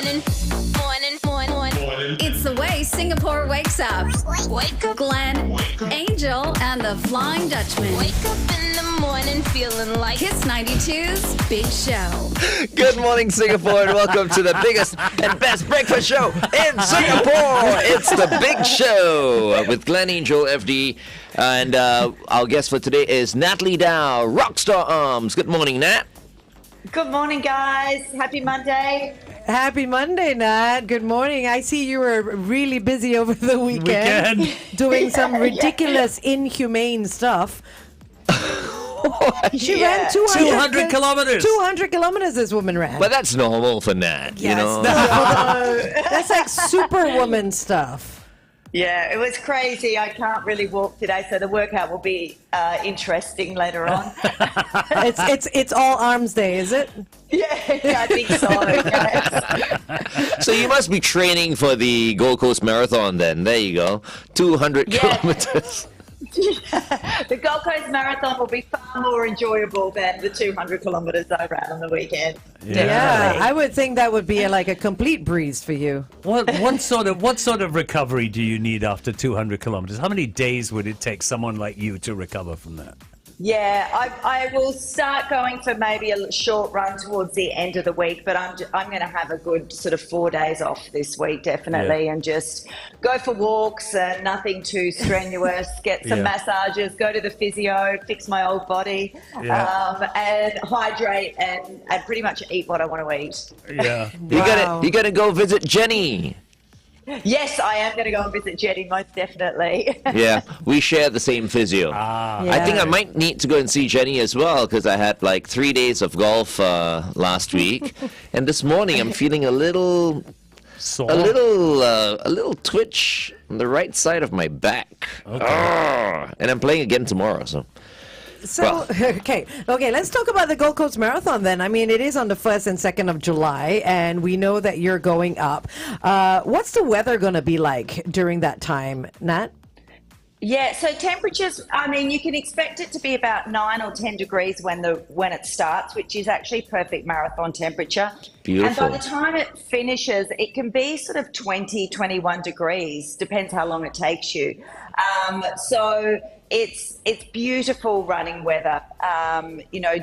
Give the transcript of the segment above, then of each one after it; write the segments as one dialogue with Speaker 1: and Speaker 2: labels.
Speaker 1: Morning. It's the way Singapore wakes up. Wake up, Glenn, Angel, and the Flying Dutchman. Wake up in the morning feeling like Kiss 92's Big Show.
Speaker 2: Good morning, Singapore, and welcome to the biggest and best breakfast show in Singapore. It's the Big Show with Glenn, Angel, FD, and our guest for today is Natalie Dau, RockstarArms. Good morning, Nat.
Speaker 3: Good morning, guys. Happy Monday.
Speaker 4: Happy Monday, Nat. Good morning. I see you were really busy over the weekend. Doing some ridiculous, inhumane stuff. She ran 200
Speaker 5: kilometers.
Speaker 4: 200 kilometers this woman ran.
Speaker 2: But that's normal for Nat,
Speaker 4: Yes.
Speaker 2: you know.
Speaker 4: That's like superwoman stuff.
Speaker 3: Yeah, it was crazy. I can't really walk today, so the workout will be interesting later on.
Speaker 4: It's all arms day, is it?
Speaker 3: Yeah, I think so. Yes.
Speaker 2: So you must be training for the Gold Coast Marathon then. There you go. 200 kilometers.
Speaker 3: The Gold Coast Marathon will be far more enjoyable than the 200 kilometres I ran on the weekend.
Speaker 4: Yeah, I would think that would be like a complete breeze for you.
Speaker 5: What sort of recovery do you need after 200 kilometers? How many days would it take someone like you to recover from that?
Speaker 3: Yeah, I will start going for maybe a short run towards the end of the week, but I'm going to have a good sort of 4 days off this week, definitely, and just go for walks and nothing too strenuous, get some massages, go to the physio, fix my old body, and hydrate and pretty much eat what I want to eat.
Speaker 5: Yeah.
Speaker 2: You gotta go visit Jenny.
Speaker 3: Yes, I am going to go and visit Jenny, most definitely.
Speaker 2: Yeah, we share the same physio. I think I might need to go and see Jenny as well because I had like 3 days of golf last week, and this morning I'm feeling a little twitch on the right side of my back. Okay. And I'm playing again tomorrow, so.
Speaker 4: Okay, let's talk about the Gold Coast Marathon then. I mean, it is on the 1st and 2nd of July, and we know that you're going up. What's the weather going to be like during that time, Nat?
Speaker 3: Yeah, so temperatures, I mean, you can expect it to be about 9 or 10 degrees when it starts, which is actually perfect marathon temperature.
Speaker 2: Beautiful.
Speaker 3: And by the time it finishes, it can be sort of 20, 21 degrees, depends how long it takes you. So it's beautiful running weather.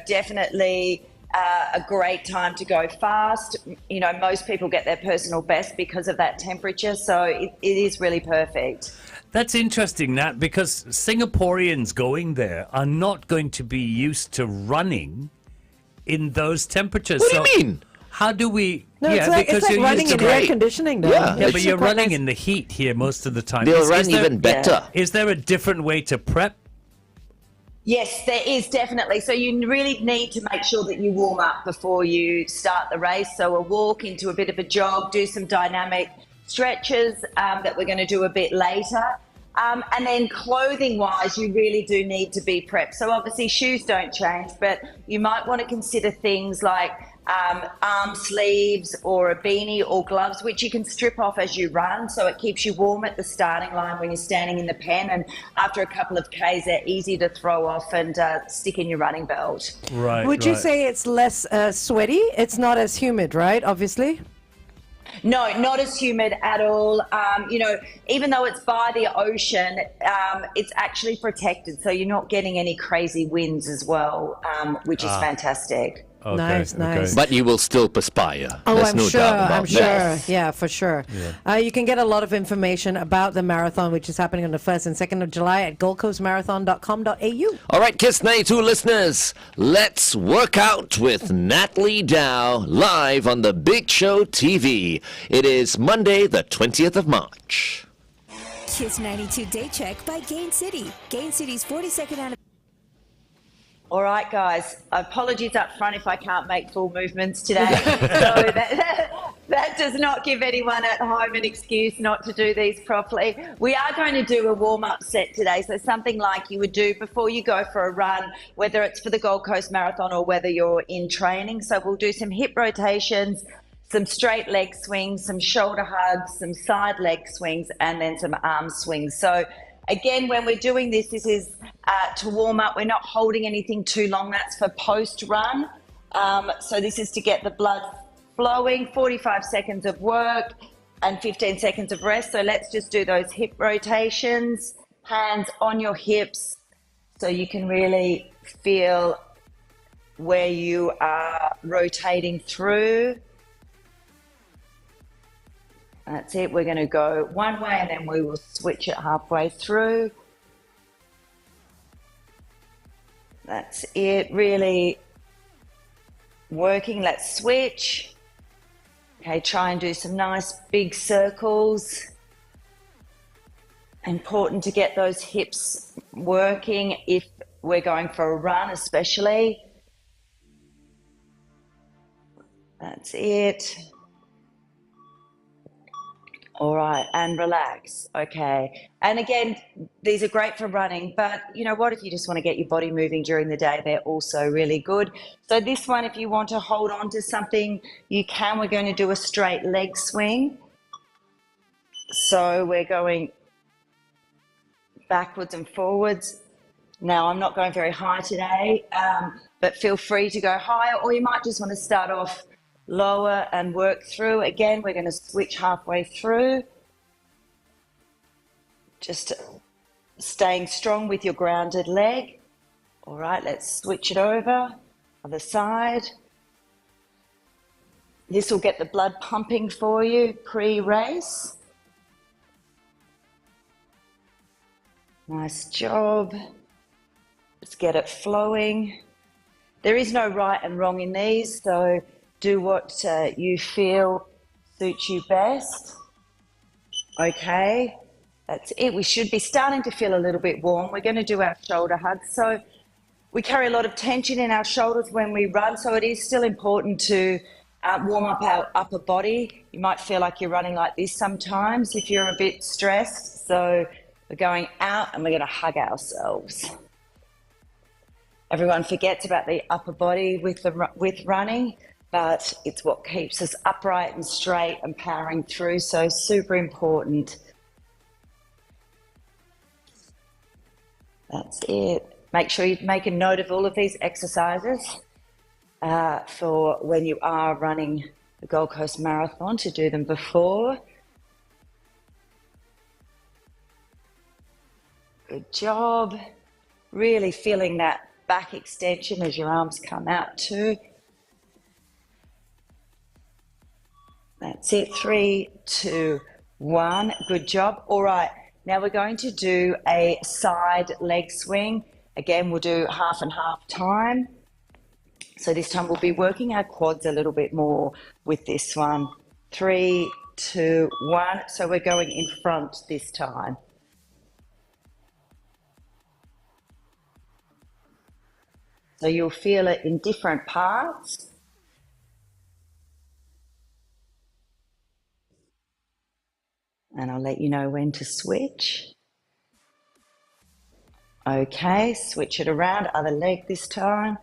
Speaker 3: Definitely a great time to go fast. You know, most people get their personal best because of that temperature, so it is really perfect.
Speaker 5: That's interesting, Nat, because Singaporeans going there are not going to be used to running in those temperatures.
Speaker 2: What do you mean?
Speaker 5: How do we?
Speaker 4: No, it's like running in air conditioning, though.
Speaker 5: Yeah, but you're running in the heat here most of the time.
Speaker 2: They'll run even better.
Speaker 5: Is there a different way to prep?
Speaker 3: Yes, there is definitely. So you really need to make sure that you warm up before you start the race. So a walk into a bit of a jog, do some dynamic stretches that we're going to do a bit later. And then clothing-wise, you really do need to be prepped. So obviously shoes don't change, but you might want to consider things like arm sleeves or a beanie or gloves, which you can strip off as you run. So it keeps you warm at the starting line when you're standing in the pen. And after a couple of Ks, they're easy to throw off and stick in your running belt.
Speaker 5: Right.
Speaker 4: Would you say it's less sweaty? It's not as humid, right? Obviously.
Speaker 3: No, not as humid at all. Even though it's by the ocean, it's actually protected. So you're not getting any crazy winds as well, which is fantastic.
Speaker 5: Okay,
Speaker 4: Nice.
Speaker 2: But you will still perspire.
Speaker 4: Oh,
Speaker 2: There's
Speaker 4: I'm
Speaker 2: no
Speaker 4: sure.
Speaker 2: doubt about
Speaker 4: I'm
Speaker 2: that.
Speaker 4: sure.
Speaker 3: Yes.
Speaker 4: Yeah, for sure. Yeah. You can get a lot of information about the marathon, which is happening on the 1st and 2nd of July at goldcoastmarathon.com.au.
Speaker 2: All right, Kiss 92 listeners, let's work out with Natalie Dau live on the Big Show TV. It is Monday, the 20th of March.
Speaker 1: Kiss 92 Day Check by Gain City. Gain City's 42nd anniversary.
Speaker 3: All right, guys. Apologies up front if I can't make full movements today. So that does not give anyone at home an excuse not to do these properly. We are going to do a warm-up set today, so something like you would do before you go for a run, whether it's for the Gold Coast Marathon or whether you're in training. So we'll do some hip rotations, some straight leg swings, some shoulder hugs, some side leg swings, and then some arm swings. So again, when we're doing this, this is to warm up. We're not holding anything too long. That's for post-run. So this is to get the blood flowing, 45 seconds of work and 15 seconds of rest. So let's just do those hip rotations, hands on your hips, so you can really feel where you are rotating through. That's it. We're going to go one way and then we will switch it halfway through. That's it. Really working. Let's switch. Okay, try and do some nice big circles. Important to get those hips working if we're going for a run, especially. That's it. All right, and relax. Okay. And again, these are great for running, but you know what? If you just want to get your body moving during the day, they're also really good. So this one, if you want to hold on to something, you can. We're going to do a straight leg swing. So we're going backwards and forwards. Now, I'm not going very high today, but feel free to go higher, or you might just want to start off lower and work through. Again, we're going to switch halfway through. Just staying strong with your grounded leg. All right, let's switch it over. Other side. This will get the blood pumping for you pre-race. Nice job. Let's get it flowing. There is no right and wrong in these, so do what you feel suits you best. Okay, that's it. We should be starting to feel a little bit warm. We're going to do our shoulder hugs. So we carry a lot of tension in our shoulders when we run, so it is still important to warm up our upper body. You might feel like you're running like this sometimes if you're a bit stressed. So we're going out and we're going to hug ourselves. Everyone forgets about the upper body with running, but it's what keeps us upright and straight and powering through, so super important. That's it. Make sure you make a note of all of these exercises for when you are running the Gold Coast Marathon, to do them before. Good job. Really feeling that back extension as your arms come out too. That's it. 3, 2, 1. Good job. All right. Now we're going to do a side leg swing. Again, we'll do half and half time. So this time we'll be working our quads a little bit more with this one. 3, 2, 1. So we're going in front this time. So you'll feel it in different parts. And I'll let you know when to switch. Okay, switch it around, other leg this time.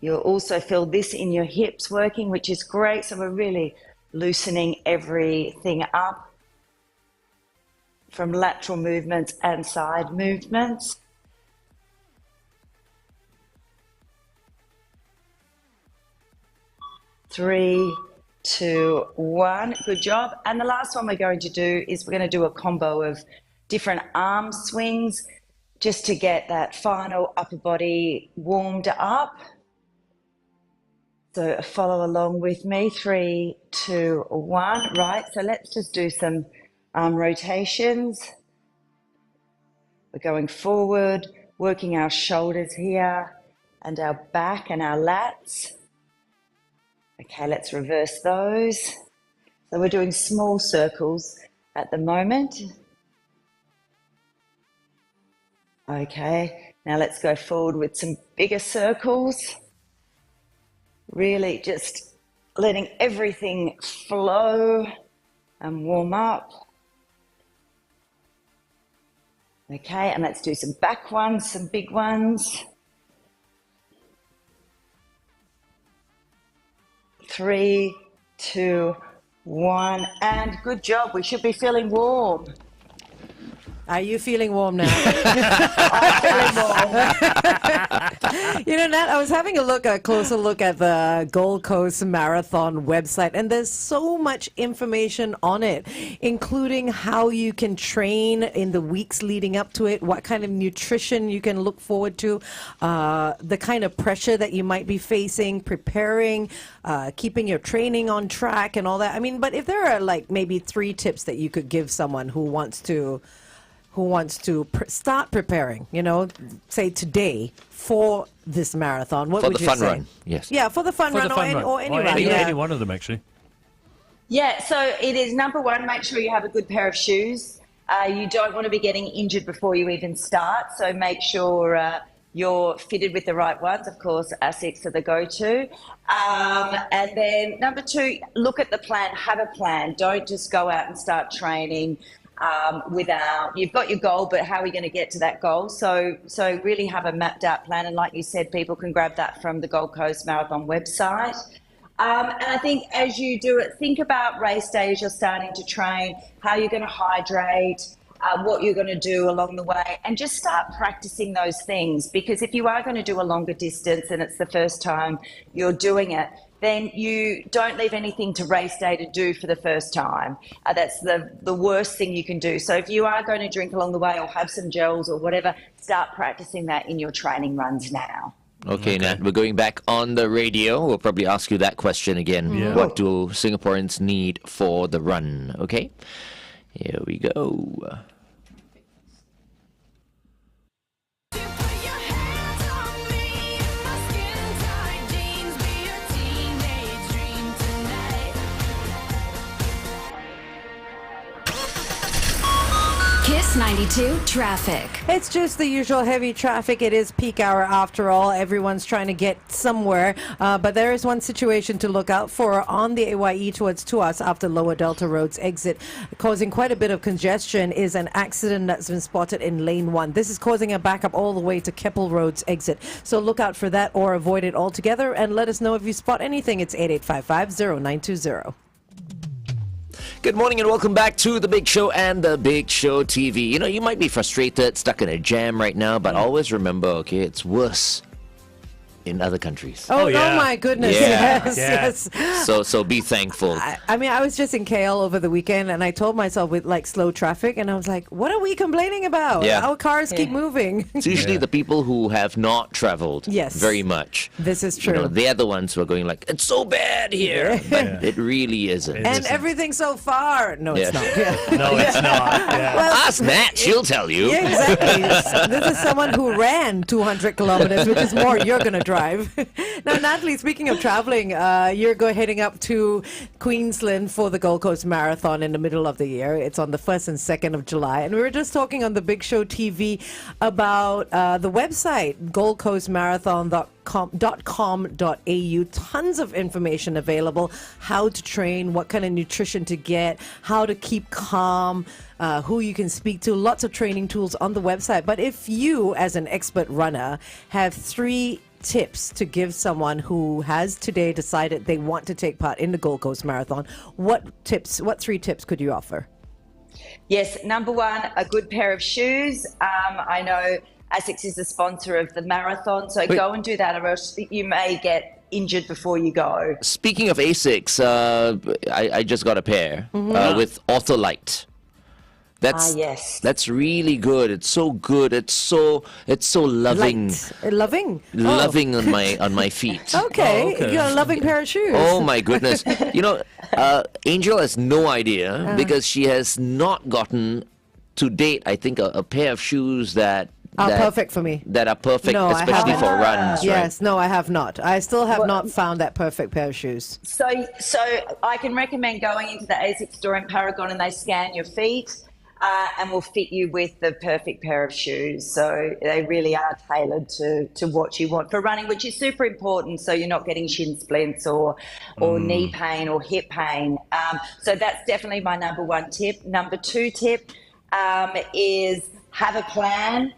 Speaker 3: You'll also feel this in your hips working, which is great. So we're really loosening everything up from lateral movements and side movements. 3, 2, 1. Good job. And the last one we're going to do is we're going to do a combo of different arm swings just to get that final upper body warmed up. So follow along with me. 3, 2, 1. Right. So let's just do some arm rotations. We're going forward, working our shoulders here and our back and our lats. Okay, let's reverse those. So we're doing small circles at the moment. Okay, now let's go forward with some bigger circles. Really just letting everything flow and warm up. Okay, and let's do some back ones, some big ones. 3, 2, 1, and good job. We should be feeling warm.
Speaker 4: Are you feeling warm now? You know, Nat, I was having a closer look at the Gold Coast Marathon website, and there's so much information on it, including how you can train in the weeks leading up to it, what kind of nutrition you can look forward to, the kind of pressure that you might be facing, preparing, keeping your training on track and all that. I mean, but if there are like maybe 3 tips that you could give someone who wants to start preparing, you know, say today for this marathon, what would you say?
Speaker 2: For the fun run, yes.
Speaker 4: Yeah, for the fun run or any run.
Speaker 5: Any one of them, actually.
Speaker 3: Yeah, so it is number 1, make sure you have a good pair of shoes. You don't want to be getting injured before you even start, so make sure you're fitted with the right ones. Of course, Asics are the go-to. And then number 2, look at the plan, have a plan. Don't just go out and start training without, you've got your goal, but how are we going to get to that goal? So really have a mapped out plan. And like you said, people can grab that from the Gold Coast Marathon website. And I think as you do it, think about race day as you're starting to train, how you're going to hydrate, what you're going to do along the way, and just start practicing those things. Because if you are going to do a longer distance and it's the first time you're doing it, then you don't leave anything to race day to do for the first time. That's the worst thing you can do. So if you are going to drink along the way or have some gels or whatever, start practicing that in your training runs now.
Speaker 2: Okay, Nat, we're going back on the radio. We'll probably ask you that question again.
Speaker 5: Yeah.
Speaker 2: What do Singaporeans need for the run? Okay, here we go.
Speaker 1: Kiss 92 traffic.
Speaker 4: It's just the usual heavy traffic. It is peak hour after all. Everyone's trying to get somewhere. But there is one situation to look out for on the AYE towards Tuas after Lower Delta Road's exit. Causing quite a bit of congestion is an accident that's been spotted in lane 1. This is causing a backup all the way to Keppel Road's exit. So look out for that or avoid it altogether and let us know if you spot anything. It's 8855-0920.
Speaker 2: Good morning and welcome back to The Big Show and The Big Show TV. You know, you might be frustrated, stuck in a jam right now, but always remember, okay, it's worse in other countries.
Speaker 4: Oh,
Speaker 5: yeah.
Speaker 4: oh my goodness.
Speaker 2: Yeah.
Speaker 4: Yes,
Speaker 5: Yeah.
Speaker 4: yes.
Speaker 2: So be thankful.
Speaker 4: I mean, I was just in KL over the weekend and I told myself with like slow traffic and I was like, what are we complaining about?
Speaker 2: Yeah.
Speaker 4: Our cars keep moving.
Speaker 2: It's usually the people who have not traveled
Speaker 4: Yes.
Speaker 2: very much.
Speaker 4: This is true.
Speaker 2: You know, they're the ones who are going like, it's so bad here. But it really isn't.
Speaker 5: It
Speaker 4: And
Speaker 5: isn't.
Speaker 4: everything's so far. No,
Speaker 2: Yeah.
Speaker 4: it's not. Yeah.
Speaker 5: No, it's not. Yeah.
Speaker 2: Ask Nat, she'll tell you.
Speaker 4: Yeah, exactly. This is someone who ran 200 kilometers, which is more you're going to drive. Now, Natalie, speaking of traveling, you're heading up to Queensland for the Gold Coast Marathon in the middle of the year. It's on the 1st and 2nd of July. And we were just talking on the Big Show TV about the website, goldcoastmarathon.com.au. Tons of information available, how to train, what kind of nutrition to get, how to keep calm, who you can speak to, lots of training tools on the website. But if you, as an expert runner, have 3 tips to give someone who has today decided they want to take part in the Gold Coast Marathon, what 3 tips could you offer?
Speaker 3: Yes, number 1, a good pair of shoes. I know Asics is a sponsor of the marathon, so go and do that or else you may get injured before you go.
Speaker 2: Speaking of ASICs, I just got a pair with Ortholite.
Speaker 3: Yes.
Speaker 2: That's really good. It's so good. It's so loving.
Speaker 4: Loving?
Speaker 2: Loving on my feet.
Speaker 4: Okay.
Speaker 5: Oh, okay.
Speaker 4: You got a loving pair of shoes.
Speaker 2: Oh my goodness. You know, Angel has no idea because she has not gotten to date, I think, a pair of shoes that
Speaker 4: perfect for me.
Speaker 2: That are perfect,
Speaker 4: No, I
Speaker 2: especially
Speaker 4: haven't.
Speaker 2: for runs,
Speaker 4: Yes, no, I have not. I still have not found that perfect pair of shoes.
Speaker 3: So I can recommend going into the ASICS store in Paragon and they scan your feet and will fit you with the perfect pair of shoes. So they really are tailored to what you want for running, which is super important. So you're not getting shin splints or knee pain or hip pain. So that's definitely my number 1 tip. Number 2 tip is have a plan.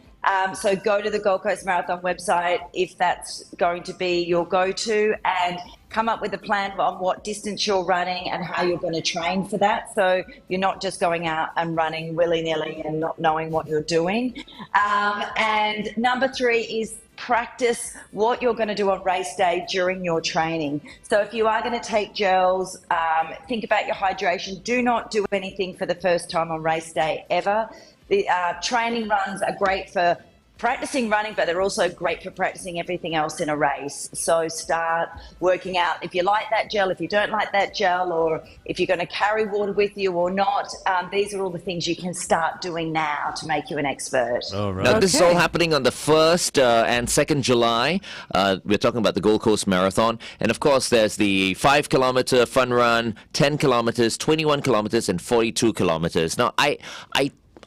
Speaker 3: So go to the Gold Coast Marathon website if that's going to be your go-to, and come up with a plan on what distance you're running and how you're going to train for that. So you're not just going out and running willy-nilly and not knowing what you're doing. And number 3 is practice what you're going to do on race day during your training. So if you are going to take gels, think about your hydration. Do not do anything for the first time on race day ever. The training runs are great for practicing running, but they're also great for practicing everything else in a race. So start working out if you like that gel, if you don't like that gel, or if you're going to carry water with you or not. These are all the things you can start doing now to make you an expert.
Speaker 5: All right.
Speaker 2: Now, this is all happening on the 1st and 2nd July. We're talking about the Gold Coast Marathon. And, of course, there's the 5-kilometer fun run, 10 kilometers, 21 kilometers, and 42 kilometers. Now,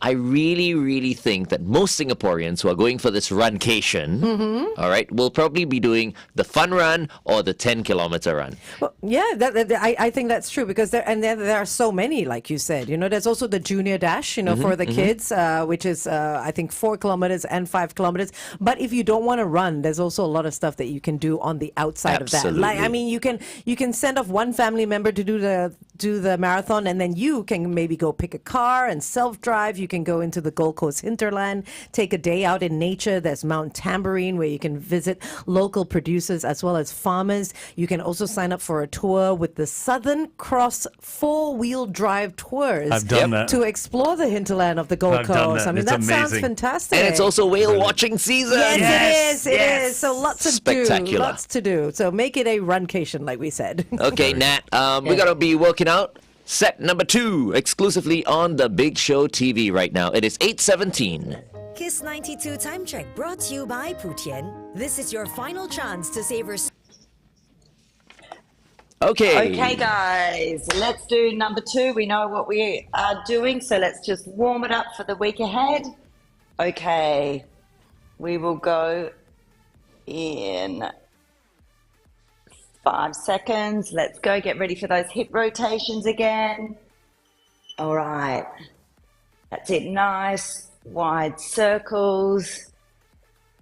Speaker 2: I really, really think that most Singaporeans who are going for this runcation, all right, will probably be doing the fun run or the 10-kilometer run.
Speaker 4: Well, yeah, I think that's true, because there are so many, like you said. There's also the junior dash, for the kids, which is I think 4 kilometers and 5 kilometers. But if you don't want to run, there's also a lot of stuff that you can do on the outside of that. Like, I mean, you can send off one family member to do the marathon, and then you can maybe go pick a car and self-drive. You can go into the Gold Coast hinterland, take a day out in nature. There's Mount Tambourine, where you can visit local producers as well as farmers. You can also sign up for a tour with the Southern Cross 4-wheel drive tours.
Speaker 5: I've done that.
Speaker 4: To explore the hinterland of the Gold
Speaker 5: I've done
Speaker 4: Coast.
Speaker 5: that.
Speaker 4: I mean,
Speaker 5: It's
Speaker 4: that sounds
Speaker 5: amazing.
Speaker 4: fantastic.
Speaker 2: And it's also whale watching season.
Speaker 4: Yes, it is. So lots to do.
Speaker 2: Spectacular.
Speaker 4: Lots to do. So make it a runcation, like we said.
Speaker 2: Okay, Nat, we got to be working out. Set number 2, exclusively on The Big Show TV right now. It is 8:17.
Speaker 6: Kiss 92 Time Check brought to you by Putian. This is your final chance to savor.
Speaker 2: Okay.
Speaker 3: Okay, guys, let's do number 2. We know what we are doing, so let's just warm it up for the week ahead. Okay, we will go in 5 seconds. Let's go. Get ready for those hip rotations again. All right. That's it. Nice wide circles.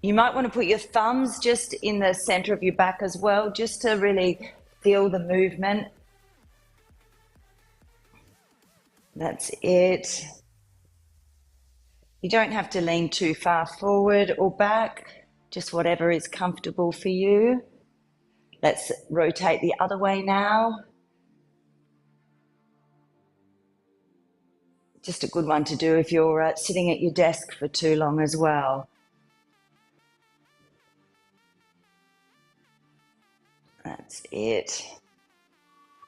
Speaker 3: You might want to put your thumbs just in the center of your back as well, just to really feel the movement. That's it. You don't have to lean too far forward or back, just whatever is comfortable for you. Let's rotate the other way now. Just a good one to do if you're sitting at your desk for too long as well. That's it.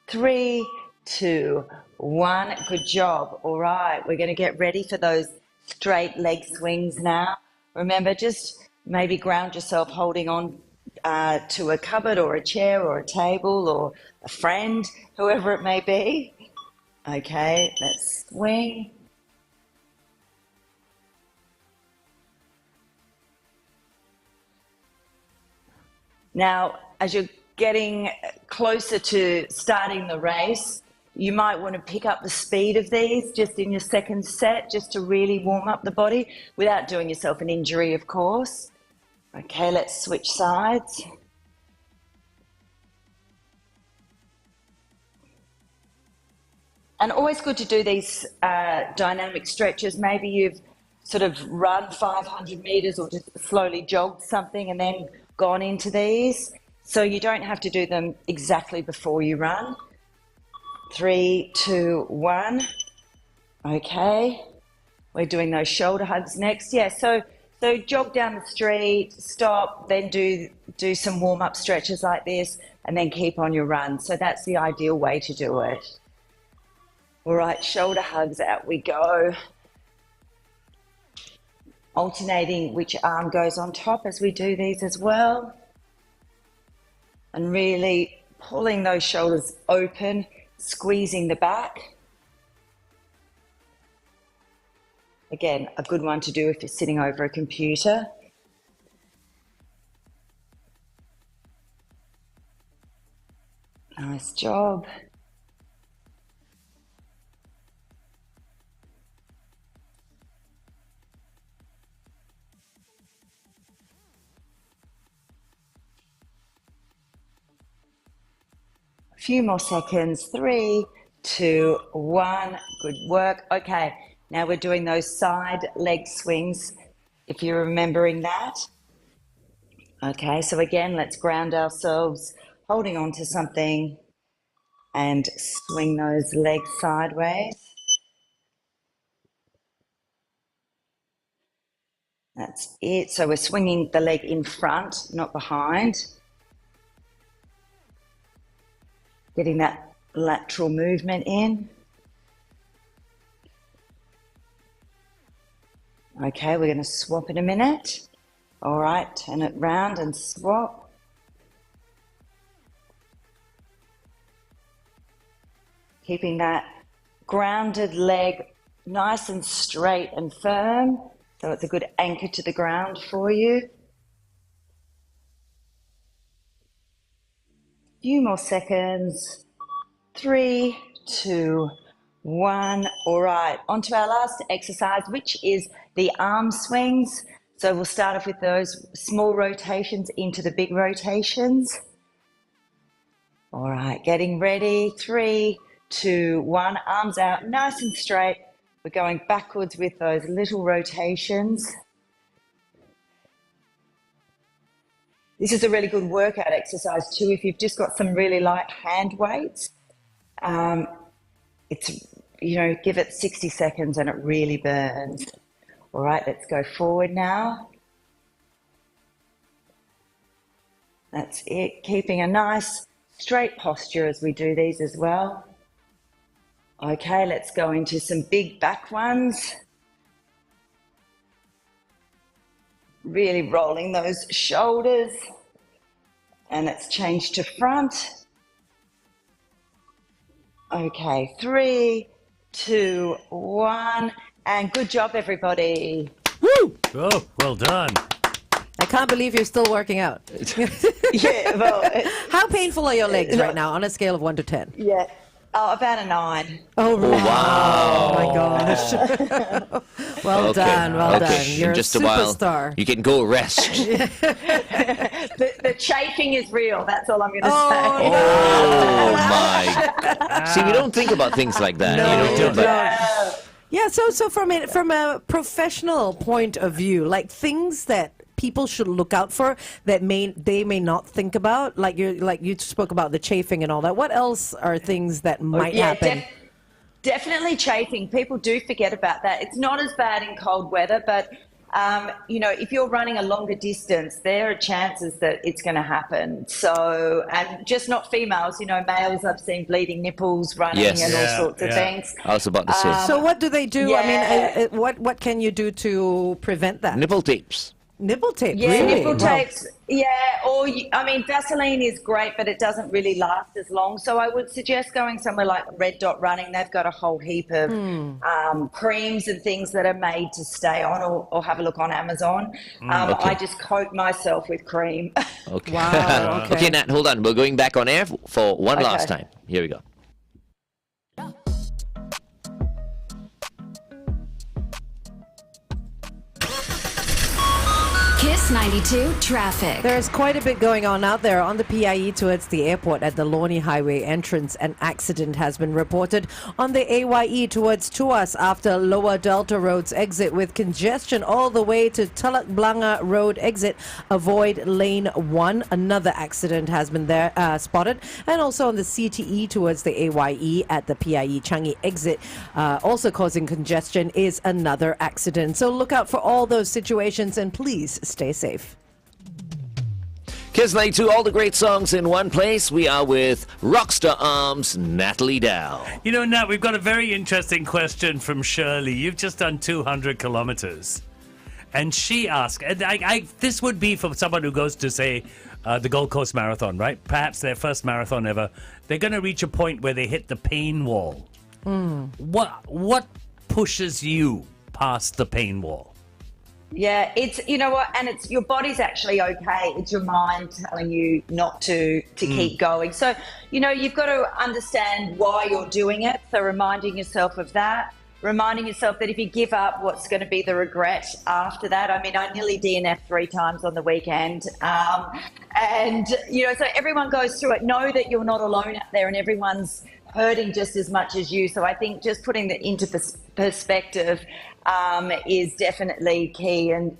Speaker 3: 3, 2, 1. Good job. All right, we're going to get ready for those straight leg swings now. Remember, just maybe ground yourself holding on to a cupboard or a chair or a table or a friend, whoever it may be. Okay, let's swing. Now, as you're getting closer to starting the race, you might want to pick up the speed of these just in your second set, just to really warm up the body without doing yourself an injury, of course. Okay, let's switch sides. And always good to do these dynamic stretches. Maybe you've sort of run 500 meters or just slowly jogged something and then gone into these. So you don't have to do them exactly before you run. 3, 2, 1. Okay. We're doing those shoulder hugs next. Yeah, so jog down the street, stop, then do some warm-up stretches like this, and then keep on your run. So that's the ideal way to do it. All right, shoulder hugs, out we go. Alternating which arm goes on top as we do these as well. And really pulling those shoulders open, squeezing the back. Again, a good one to do if you're sitting over a computer. Nice job. Few more seconds. 3, 2, 1. Good work. Okay, now we're doing those side leg swings, if you're remembering that. Okay, so again, let's ground ourselves, holding on to something, and swing those legs sideways. That's it. So we're swinging the leg in front, not behind. Getting that lateral movement in. Okay, we're going to swap in a minute. All right, turn it round and swap. Keeping that grounded leg nice and straight and firm, so it's a good anchor to the ground for you. Few more seconds. 3, 2, 1. All right, on to our last exercise, which is the arm swings. So we'll start off with those small rotations into the big rotations. All right, getting ready. 3, 2, 1. Arms out, nice and straight. We're going backwards with those little rotations. This is a really good workout exercise too. If you've just got some really light hand weights, give it 60 seconds and it really burns. All right, let's go forward now. That's it. Keeping a nice straight posture as we do these as well. Okay, let's go into some big back ones. Really rolling those shoulders. And let's change to front. Okay, 3, 2, 1. And good job, everybody.
Speaker 5: Woo! Oh, well done.
Speaker 4: I can't believe you're still working out.
Speaker 3: Yeah, well.
Speaker 4: How painful are your legs right now on a scale of 1 to 10?
Speaker 3: Yeah. Oh, about a 9.
Speaker 4: Oh, really?
Speaker 2: Wow.
Speaker 4: Oh, my gosh. Well done, well done. You're
Speaker 2: In just
Speaker 4: a
Speaker 2: a while,
Speaker 4: superstar.
Speaker 2: you can go rest.
Speaker 3: The chafing is real. That's all I'm going to
Speaker 4: Oh,
Speaker 3: say.
Speaker 2: Oh my! See, we don't think about things like that.
Speaker 4: No,
Speaker 2: you know,
Speaker 4: you
Speaker 2: but
Speaker 4: don't. Yeah, so from a professional point of view, like things that people should look out for that they may not think about, like you spoke about the chafing and all that. What else are things that might happen?
Speaker 3: Definitely chafing. People do forget about that. It's not as bad in cold weather, but if you're running a longer distance, there are chances that it's going to happen. So, and just not females, males I've seen bleeding nipples, running and all sorts of things.
Speaker 2: I was about to say.
Speaker 4: So what do they do?
Speaker 3: Yeah.
Speaker 4: I mean, what can you do to prevent that?
Speaker 2: Nipple tapes.
Speaker 4: Nipple tape,
Speaker 3: Yeah,
Speaker 4: really?
Speaker 3: nipple
Speaker 4: Wow.
Speaker 3: tapes. Yeah, or Vaseline is great, but it doesn't really last as long. So I would suggest going somewhere like Red Dot Running. They've got a whole heap of creams and things that are made to stay on, or have a look on Amazon.
Speaker 2: Okay.
Speaker 3: I just coat myself with cream.
Speaker 2: Okay.
Speaker 4: Wow, okay.
Speaker 2: Okay, Nat, hold on. We're going back on air for one last time. Here we go.
Speaker 1: Kiss 92 traffic.
Speaker 4: There's quite a bit going on out there on the PIE towards the airport at the Lornie Highway entrance. An accident has been reported on the AYE towards Tuas after Lower Delta Road's exit, with congestion all the way to Teluk Blanga Road exit. Avoid lane 1. Another accident has been there spotted. And also on the CTE towards the AYE at the PIE Changi exit, also causing congestion, is another accident. So look out for all those situations and please stay safe.
Speaker 2: Kiss 92, all the great songs in one place. We are with RockstarArms, Natalie Dau.
Speaker 5: You know, Nat, we've got a very interesting question from Shirley. You've just done 200 kilometers. And she asked, and this would be for someone who goes to, say, the Gold Coast Marathon, right? Perhaps their first marathon ever. They're going to reach a point where they hit the pain wall. What pushes you past the pain wall?
Speaker 3: Yeah, it's, you know what, and it's your body's actually okay. It's your mind telling you not to keep going. So, you've got to understand why you're doing it. So reminding yourself of that. reminding yourself that if you give up, what's going to be the regret after that? I mean, I nearly DNF 3 times on the weekend. And, so everyone goes through it. Know that you're not alone out there and everyone's hurting just as much as you. So I think just putting that into perspective is definitely key. And,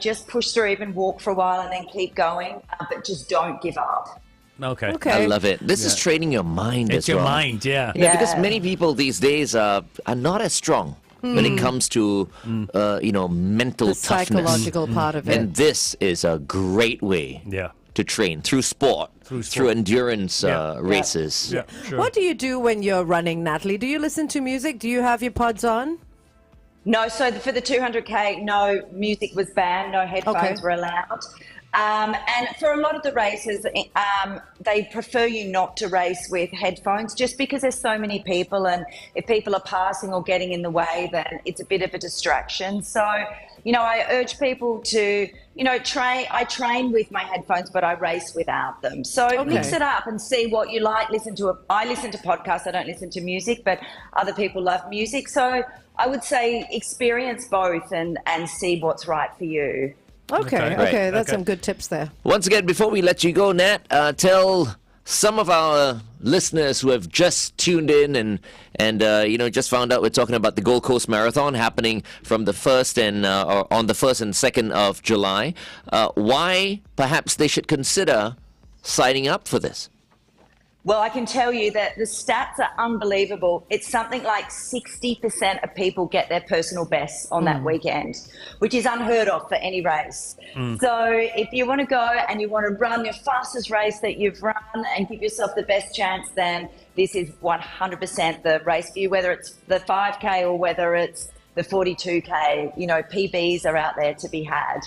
Speaker 3: just push through, even walk for a while and then keep going, but just don't give up.
Speaker 5: Okay.
Speaker 2: I love it. This is training your mind
Speaker 5: It's
Speaker 2: as well.
Speaker 5: your mind, yeah.
Speaker 2: Because many people these days are not as strong when it comes to, mental
Speaker 4: The
Speaker 2: toughness.
Speaker 4: psychological part of it.
Speaker 2: And this is a great way to train through sport, through endurance races.
Speaker 5: Yeah, sure.
Speaker 4: What do you do when you're running, Natalie? Do you listen to music? Do you have your pods on?
Speaker 3: No, so for the 200K, no, music was banned, no headphones were allowed. And for a lot of the races, they prefer you not to race with headphones just because there's so many people, and if people are passing or getting in the way, then it's a bit of a distraction. So, I urge people to, train. I train with my headphones, but I race without them. So mix it up and see what you like. I listen to podcasts. I don't listen to music, but other people love music. So I would say experience both and see what's right for you.
Speaker 4: Okay, that's some good tips there.
Speaker 2: Once again, before we let you go, Nat, tell some of our listeners who have just tuned in and just found out we're talking about the Gold Coast Marathon happening from the 1st and or on the 1st and 2nd of July, why perhaps they should consider signing up for this.
Speaker 3: Well, I can tell you that the stats are unbelievable. It's something like 60% of people get their personal bests on that weekend, which is unheard of for any race. So if you want to go and you want to run your fastest race that you've run and give yourself the best chance, then this is 100% the race for you, whether it's the 5K or whether it's the 42K. PBs are out there to be had.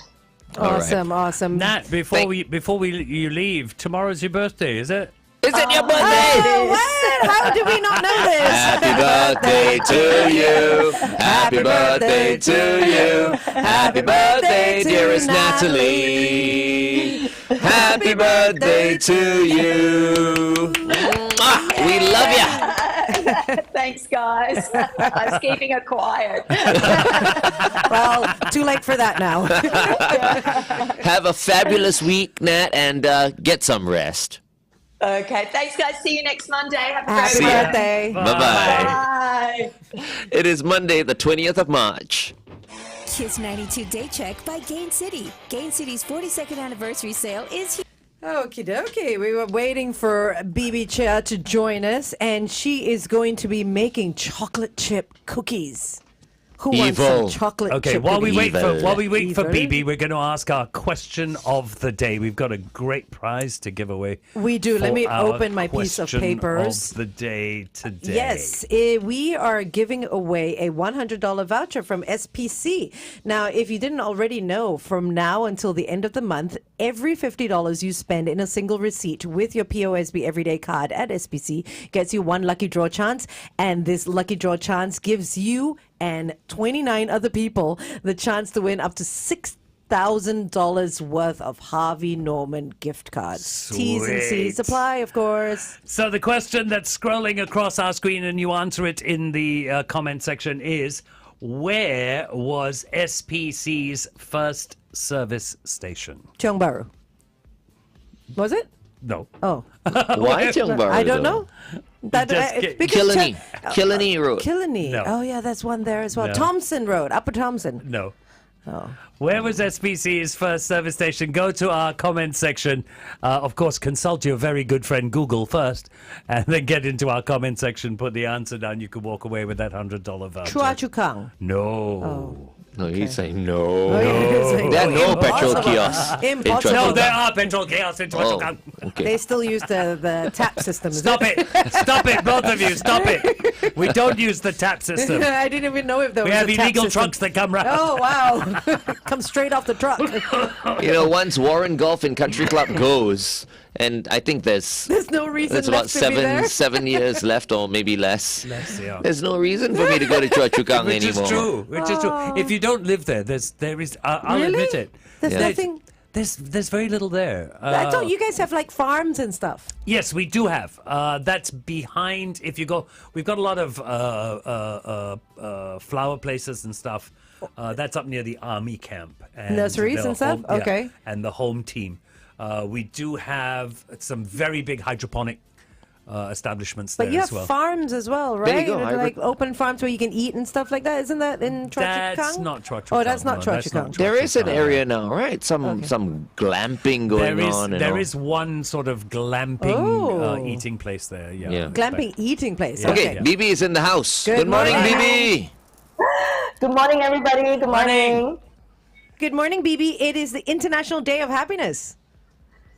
Speaker 4: Awesome.
Speaker 5: Nat, before you leave, tomorrow's your birthday, is it?
Speaker 2: Is it your birthday?
Speaker 4: Oh, what? How do we not know this?
Speaker 2: Happy birthday to you. Happy birthday to you. Happy birthday, dearest Natalie. Happy birthday to you. We love you.
Speaker 3: Thanks, guys. I was keeping it quiet.
Speaker 4: Well, too late for that now.
Speaker 2: Have a fabulous week, Nat, and get some rest.
Speaker 3: Okay, thanks, guys. See you next Monday. Have a
Speaker 4: Happy
Speaker 3: great
Speaker 4: birthday.
Speaker 2: Bye-bye.
Speaker 3: Bye.
Speaker 2: It is Monday, the 20th of March.
Speaker 6: Kiss 92 Day Check by Gain City. Gain City's 42nd anniversary sale is here.
Speaker 4: Okie dokie. We were waiting for Bibi Chia to join us, and she is going to be making chocolate chip cookies. Who wants some chocolate
Speaker 5: Okay,
Speaker 4: chip
Speaker 5: while we
Speaker 4: cookies?
Speaker 5: wait for
Speaker 4: Evil.
Speaker 5: Bibi, we're going to ask our question of the day. We've got a great prize to give away.
Speaker 4: We do. Let
Speaker 5: for
Speaker 4: me
Speaker 5: our
Speaker 4: open my piece of
Speaker 5: question
Speaker 4: papers.
Speaker 5: Of the day today.
Speaker 4: Yes, we are giving away a $100 voucher from SPC. Now, if you didn't already know, from now until the end of the month, every $50 you spend in a single receipt with your POSB Everyday card at SPC gets you one lucky draw chance, and this lucky draw chance gives you and 29 other people the chance to win up to $6,000 worth of Harvey Norman gift cards. T's and C's apply, of course.
Speaker 5: So the question that's scrolling across our screen, and you answer it in the comment section, is where was SPC's first service station?
Speaker 4: Tiong Bahru. Was it?
Speaker 5: No.
Speaker 4: Oh,
Speaker 2: Why Tiong Bahru?
Speaker 4: I don't
Speaker 2: though?
Speaker 4: know. That,
Speaker 5: Just
Speaker 4: because
Speaker 2: Killarney. Killarney Road.
Speaker 4: Killarney.
Speaker 5: No.
Speaker 4: Oh, yeah, that's one there as well.
Speaker 5: No.
Speaker 4: Thompson Road, Upper Thompson.
Speaker 5: No.
Speaker 4: Oh.
Speaker 5: Where was SPC's first service station? Go to our comment section. Of course, consult your very good friend Google first, and then get into our comment section, put the answer down. You could walk away with that $100 voucher.
Speaker 4: Chua Chu Kang.
Speaker 5: No.
Speaker 4: Oh.
Speaker 2: No, he's saying no.
Speaker 4: Oh, yeah, he's saying
Speaker 2: There are no petrol
Speaker 4: impossible.
Speaker 2: kiosks. in
Speaker 4: Impossible.
Speaker 5: No,
Speaker 2: Chua Chu
Speaker 5: there
Speaker 2: Kang.
Speaker 5: are petrol chaos in Chua Chu
Speaker 2: Oh,
Speaker 5: Kang.
Speaker 2: okay.
Speaker 4: They still use the tap system. is
Speaker 5: Stop it. Stop it, both of you. Stop it. We don't use the tap system.
Speaker 4: I didn't even know if there
Speaker 5: We
Speaker 4: was
Speaker 5: have
Speaker 4: a tap
Speaker 5: illegal
Speaker 4: system.
Speaker 5: trucks that come round.
Speaker 4: Oh, wow. Come straight off the truck.
Speaker 2: Once Warren Golf and Country Club goes, and I think there's
Speaker 4: no reason
Speaker 2: about
Speaker 4: left to be there.
Speaker 2: seven years left, or maybe less.
Speaker 5: Yeah.
Speaker 2: There's no reason for me to go to Chua Chu Kang
Speaker 5: Which
Speaker 2: anymore.
Speaker 5: is true. Which is true. If you don't live there, there is. I'll
Speaker 4: Really?
Speaker 5: admit it.
Speaker 4: There's
Speaker 2: Yeah.
Speaker 4: nothing.
Speaker 5: There's very little there.
Speaker 4: I thought you guys have like farms and stuff.
Speaker 5: Yes, we do have. That's behind. If you go, we've got a lot of flower places and stuff. That's up near the army camp. And
Speaker 4: Nurseries
Speaker 5: the
Speaker 4: and stuff?
Speaker 5: home-
Speaker 4: Okay.
Speaker 5: And the home team. We do have some very big hydroponic establishments
Speaker 4: But
Speaker 5: there
Speaker 4: you
Speaker 5: as
Speaker 4: have
Speaker 5: well.
Speaker 4: farms as well, right?
Speaker 2: There you go,
Speaker 4: Like open farms where you can eat and stuff like that. Isn't that in Choa Chu Kang?
Speaker 5: That's not Choa Chu
Speaker 4: Oh, that's
Speaker 5: Kang,
Speaker 4: not
Speaker 5: no,
Speaker 4: Choa
Speaker 5: that's
Speaker 4: Chu Kang.
Speaker 5: not Choa
Speaker 2: There
Speaker 5: Chu
Speaker 2: is an
Speaker 5: Kang.
Speaker 2: area now, right? Some glamping going on. And
Speaker 5: There
Speaker 2: all.
Speaker 5: is one sort of glamping
Speaker 4: Oh.
Speaker 5: eating place there. Yeah.
Speaker 2: Yeah.
Speaker 4: Glamping eating place.
Speaker 5: Yeah.
Speaker 2: Okay,
Speaker 4: Okay.
Speaker 2: Bibi is in the house.
Speaker 4: Good
Speaker 2: Good morning,
Speaker 4: morning.
Speaker 2: Bibi.
Speaker 7: Good morning, everybody. Good morning.
Speaker 4: Good morning, Bibi. It is the International Day of Happiness.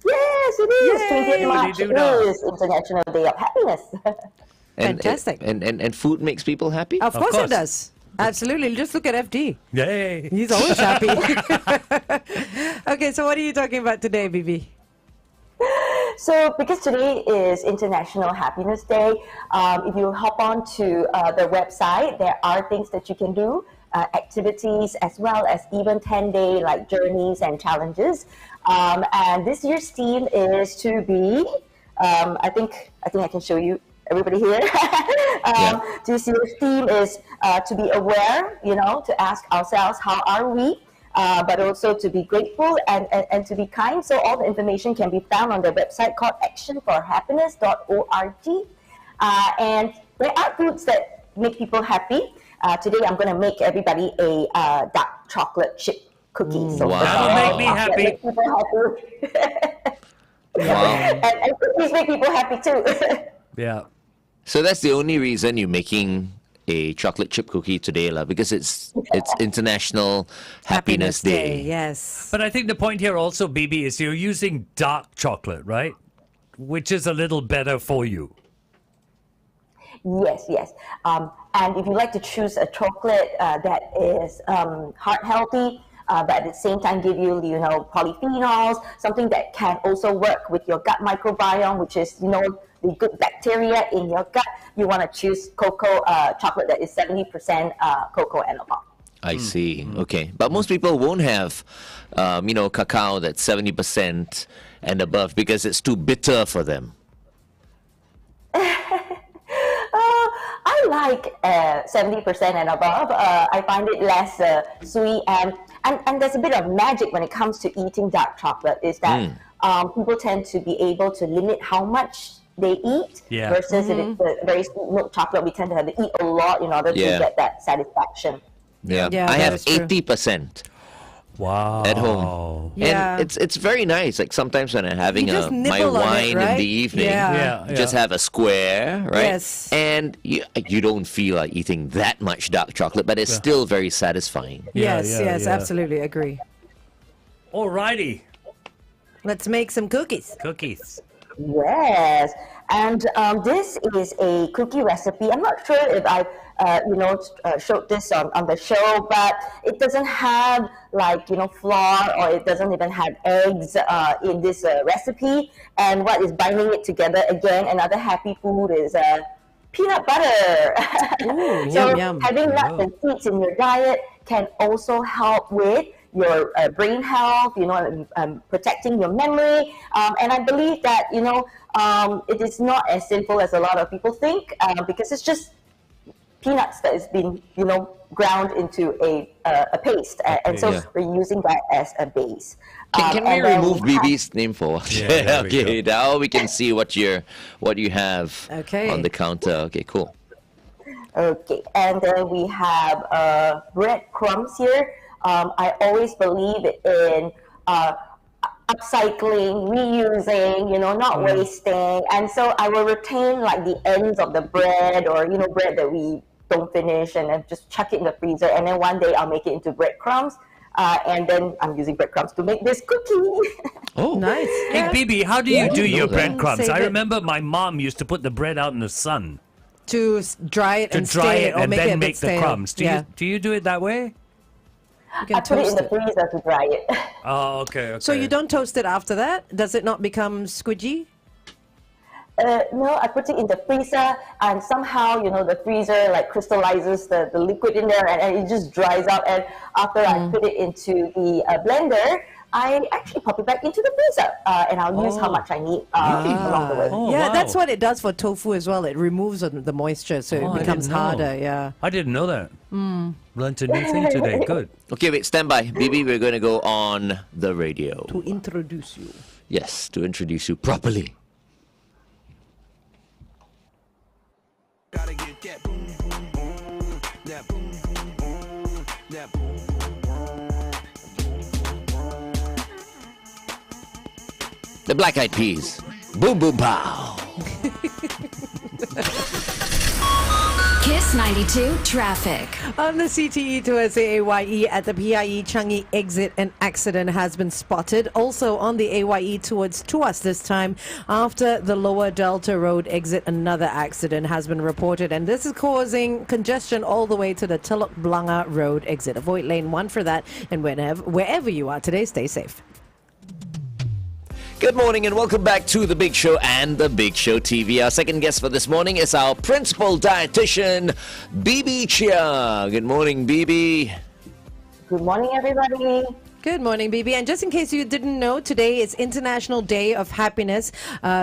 Speaker 7: Yes, it is.
Speaker 4: Yay.
Speaker 7: 20th March
Speaker 5: Doody-doo-dah.
Speaker 7: is International Day of Happiness.
Speaker 4: Fantastic.
Speaker 2: And food makes people happy?
Speaker 4: Of course
Speaker 5: course.
Speaker 4: it does. Absolutely. Just look at FD.
Speaker 5: Yay.
Speaker 4: He's always happy. Okay, so what are you talking about today, Bibi?
Speaker 7: So, because today is International Happiness Day, if you hop on to the website, there are things that you can do, activities, as well as even 10-day like journeys and challenges. And this year's theme is to be, I think I can show you everybody here. This year's theme is to be aware, to ask ourselves, how are we? But also to be grateful and to be kind. So all the information can be found on the website called actionforhappiness.org. And there are foods that make people happy. Today I'm going to make everybody a dark chocolate chip cookie. So
Speaker 2: Wow.
Speaker 5: That'll make me happy.
Speaker 7: Make people happy.
Speaker 2: Wow.
Speaker 7: and cookies make people happy too.
Speaker 5: Yeah.
Speaker 2: So that's the only reason you're making a chocolate chip cookie today, lah, because it's International Happiness Day.
Speaker 4: Yes.
Speaker 5: But I think the point here also, Bibi, is you're using dark chocolate, right? Which is a little better for you.
Speaker 7: Yes. And if you like to choose a chocolate that is heart healthy, but at the same time give you, polyphenols, something that can also work with your gut microbiome, which is, the good bacteria in your gut, you want to choose cocoa chocolate that is 70% cocoa and above.
Speaker 2: I see. Okay. But most people won't have, cacao that's 70% and above because it's too bitter for them.
Speaker 7: I like 70% and above. I find it less sweet, and there's a bit of magic when it comes to eating dark chocolate, is that people tend to be able to limit how much they eat, versus if it's a very sweet milk chocolate, we tend to have to eat a lot in order to get that satisfaction.
Speaker 2: Yeah.
Speaker 4: Yeah,
Speaker 2: I
Speaker 4: that
Speaker 2: have
Speaker 4: is true.
Speaker 2: 80%
Speaker 5: Wow.
Speaker 2: at home.
Speaker 4: Yeah.
Speaker 2: And it's very nice. Like sometimes when I'm having
Speaker 4: You just
Speaker 2: my
Speaker 4: nibble on it,
Speaker 2: wine in
Speaker 4: right?
Speaker 2: the evening,
Speaker 4: Yeah.
Speaker 2: you just have a square, right?
Speaker 4: Yes.
Speaker 2: And you don't feel like eating that much dark chocolate, but it's still very satisfying.
Speaker 4: Yes,
Speaker 5: yeah.
Speaker 4: absolutely agree.
Speaker 5: Alrighty.
Speaker 4: Let's make some cookies.
Speaker 5: Cookies.
Speaker 7: Yes, and this is a cookie recipe. I'm not sure if I, showed this on the show, but it doesn't have flour, or it doesn't even have eggs in this recipe. And what is binding it together, again, another happy food, is peanut butter.
Speaker 4: Ooh,
Speaker 7: So
Speaker 4: yum.
Speaker 7: having nuts and seeds in your diet can also help with your brain health, protecting your memory. And I believe that, it is not as simple as a lot of people think, because it's just peanuts that has been, ground into a paste. And so
Speaker 2: Yeah.
Speaker 7: we're using that as a base.
Speaker 2: Can we
Speaker 7: and then
Speaker 2: remove
Speaker 7: we have-
Speaker 2: Bibi's name for us?
Speaker 5: Yeah, there we
Speaker 2: Okay, now we can see what you have
Speaker 4: Okay.
Speaker 2: on the counter. Okay, cool.
Speaker 7: Okay, and then we have breadcrumbs here. I always believe in upcycling, reusing, not wasting. And so I will retain the ends of the bread, or, bread that we don't finish, and then just chuck it in the freezer. And then one day I'll make it into breadcrumbs. And then I'm using breadcrumbs to make this cookie.
Speaker 2: Oh,
Speaker 4: Nice.
Speaker 5: Hey, Bibi, how do you do your
Speaker 2: that.
Speaker 5: breadcrumbs?
Speaker 4: Save
Speaker 5: I
Speaker 4: it.
Speaker 5: remember my mom used to put the bread out in the sun
Speaker 4: To dry it
Speaker 5: to
Speaker 4: and
Speaker 5: dry
Speaker 4: stay
Speaker 5: it
Speaker 4: or
Speaker 5: and
Speaker 4: make it a
Speaker 5: then
Speaker 4: bit
Speaker 5: make the
Speaker 4: stale.
Speaker 5: crumbs. Do you do it that way?
Speaker 4: You can
Speaker 7: I put it in
Speaker 4: toast
Speaker 7: the
Speaker 4: it.
Speaker 7: freezer to dry it.
Speaker 5: Oh, okay.
Speaker 4: So you don't toast it after that? Does it not become squidgy?
Speaker 7: No, I put it in the freezer, and somehow, the freezer like crystallizes the liquid in there, and it just dries out. And after I put it into the blender, I actually pop it back into the freezer, and I'll use how much I need along the way.
Speaker 4: Yeah,
Speaker 5: wow.
Speaker 4: that's what it does for tofu as well. It removes the moisture, so
Speaker 5: I
Speaker 4: it becomes
Speaker 5: didn't know.
Speaker 4: harder. Yeah.
Speaker 5: I didn't know that. Learned a new thing today. Good.
Speaker 2: Okay, wait, stand by. Bibi, we're going to go on the radio.
Speaker 4: To introduce you.
Speaker 2: Yes, to introduce you properly.
Speaker 8: Gotta get that boom, boom, boom. That boom, boom, boom. That boom, boom, boom.
Speaker 2: The Black Eyed Peas. Boom, boom, pow.
Speaker 1: Kiss 92 traffic.
Speaker 4: On the CTE towards the AYE at the PIE Changi exit, an accident has been spotted. Also on the AYE towards Tuas this time, after the Lower Delta Road exit, another accident has been reported, and this is causing congestion all the way to the Telok Blangah Road exit. Avoid lane 1 for that, and wherever you are today, stay safe.
Speaker 2: Good morning and welcome back to The Big Show and The Big Show TV. Our second guest for this morning is our principal dietitian, Bibi Chia. Good morning, Bibi.
Speaker 7: Good morning, everybody.
Speaker 4: Good morning, Bibi. And just in case you didn't know, today is International Day of Happiness.